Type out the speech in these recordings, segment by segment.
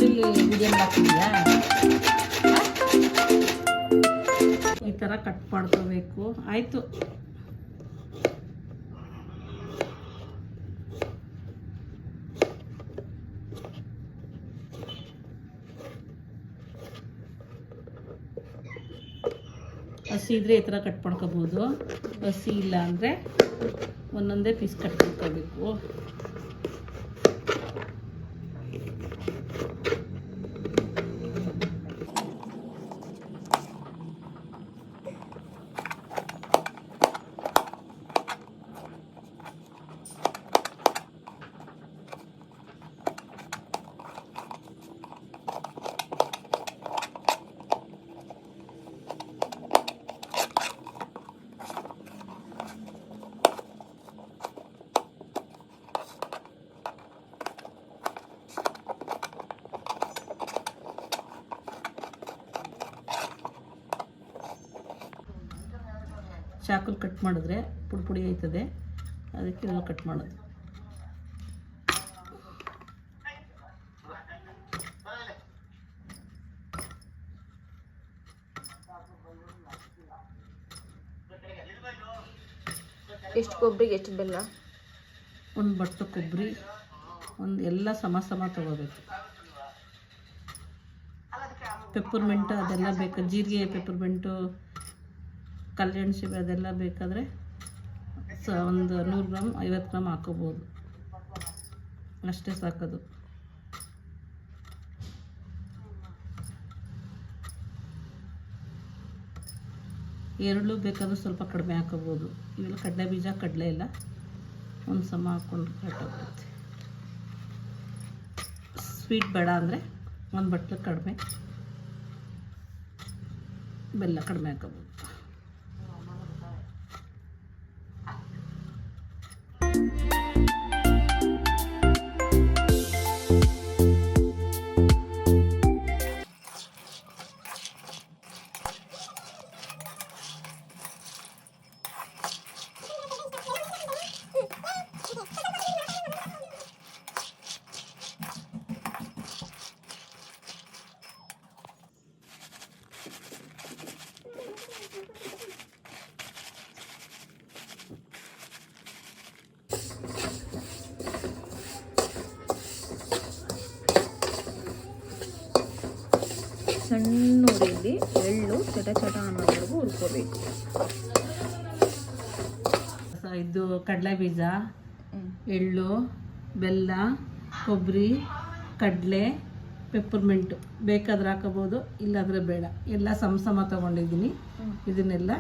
ಮೊಬೈಲಲ್ಲಿ ವಿಡಿಯೋ ಹಾಕ್ತಿದ್ಯಾ? ಈ ಥರ ಕಟ್ ಮಾಡ್ಕೋಬೇಕು. ಆಯಿತು. ಹಸಿ ಇದ್ದರೆ ಈ ಥರ ಕಟ್ ಮಾಡ್ಕೋಬೋದು. ಹಸಿ ಇಲ್ಲ ಅಂದರೆ ಒಂದೊಂದೇ ಪೀಸ್ ಕಟ್ ಮಾಡ್ಕೋಬೇಕು. ಚಾಕುಲ್ ಕಟ್ ಮಾಡಿದ್ರೆ ಪುಡಿ ಪುಡಿ ಆಯ್ತದೆ, ಅದಕ್ಕೆ ನಾವು ಕಟ್ ಮಾಡೋದು. ಎಷ್ಟು ಕೊಬ್ಬರಿಗೆ ಎಷ್ಟು ಬೆಲ್ಲ? ಒಂದು ಬಟ್ಟು ಕೊಬ್ಬರಿ, ಒಂದು ಎಲ್ಲ ಸಮ ಸಮ ತೊಗೋಬೇಕು. ಪೆಪ್ಪರ್ಮೆಂಟು ಅದೆಲ್ಲ ಬೇಕು, ಜೀರಿಗೆ, ಪೆಪ್ಪರ್ಮೆಂಟು, ಕಲ್ಲೆಣ್ಸು ಅದೆಲ್ಲ ಬೇಕಾದರೆ ಒಂದು 100 ಗ್ರಾಮ್ 50 ಗ್ರಾಮ್ ಹಾಕೋಬೋದು, ಅಷ್ಟೇ ಸಾಕೋದು. ಎರಡು ಬೇಕಾದರೂ ಸ್ವಲ್ಪ ಕಡಿಮೆ ಹಾಕೋಬೋದು. ಇವೆಲ್ಲ ಕಡಲೆ ಬೀಜ, ಕಡಲೆ ಎಲ್ಲ ಒಂದು ಸಮ ಹಾಕ್ಕೊಂಡು ಕಟ್ಟಾಗುತ್ತೆ. ಸ್ವೀಟ್ ಬೇಡ ಅಂದರೆ ಒಂದು ಬಟ್ಲು ಕಡಿಮೆ, ಬೆಲ್ಲ ಕಡಿಮೆ ಹಾಕೋಬೋದು. ಸಣ್ಣ ಉರಿಯಲ್ಲಿ ಎಳ್ಳು ಚಟ ಚಟ ಅನ್ನೋವರೆಗೂ ಹುರ್ಕೋಬೇಕು. ಇದು ಕಡಲೆ ಬೀಜ, ಎಳ್ಳು, ಬೆಲ್ಲ, ಕೊಬ್ಬರಿ, ಕಡಲೆ, ಪೆಪ್ಪರ್ಮೆಂಟು ಬೇಕಾದ್ರೆ ಹಾಕೋಬೋದು, ಇಲ್ಲಾಂದರೆ ಬೇಡ. ಎಲ್ಲ ಸಮ ಸಮ ತೊಗೊಂಡಿದ್ದೀನಿ. ಇದನ್ನೆಲ್ಲ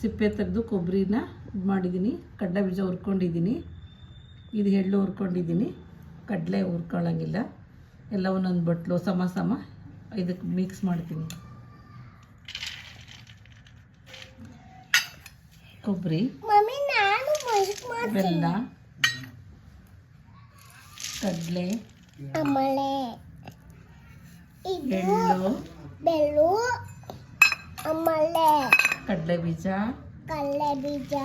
ಸಿಪ್ಪೆ ತೆಗೆದು ಕೊಬ್ಬರಿನ ಇದು ಮಾಡಿದ್ದೀನಿ. ಕಡಲೆ ಬೀಜ ಹುರ್ಕೊಂಡಿದ್ದೀನಿ, ಇದು ಎಳ್ಳು ಹುರ್ಕೊಂಡಿದ್ದೀನಿ, ಕಡಲೆ ಹುರ್ಕೊಳ್ಳೋಂಗಿಲ್ಲ. ಎಲ್ಲ ಒಂದೊಂದು ಬಟ್ಲು ಸಮ ಸಮ ಇದಕ್ಕೆ ಮಿಕ್ಸ್ ಮಾಡ್ತೀನಿ. ಕೊಬ್ಬರಿ, ಬೆಲ್ಲ, ಕಡಲೆ, ಎಳ್ಳು, ಕಡಲೆ ಬೀಜ,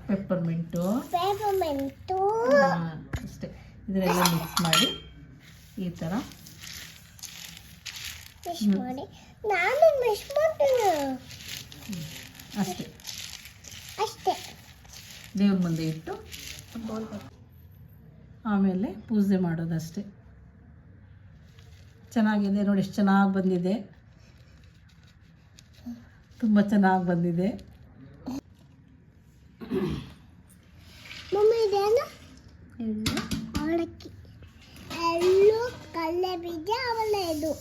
ಪೆಪ್ಪರ್ಮೆಂಟು ಅಷ್ಟೇ. ಇದನ್ನೆಲ್ಲ ಮಿಕ್ಸ್ ಮಾಡಿ ಈ ಥರ ಅಷ್ಟೇ ದೇವ್ರ ಮುಂದೆ ಇಟ್ಟು ಆಮೇಲೆ ಪೂಜೆ ಮಾಡೋದಷ್ಟೇ. ಚೆನ್ನಾಗಿದೆ ನೋಡಿ, ಎಷ್ಟು ಚೆನ್ನಾಗಿ ಬಂದಿದೆ, ತುಂಬ ಚೆನ್ನಾಗಿ ಬಂದಿದೆ. ಎಳ್ಳು, ಕಡಲೆ ಬೀಜ, ಅವೆಲ್ಲ ಇದು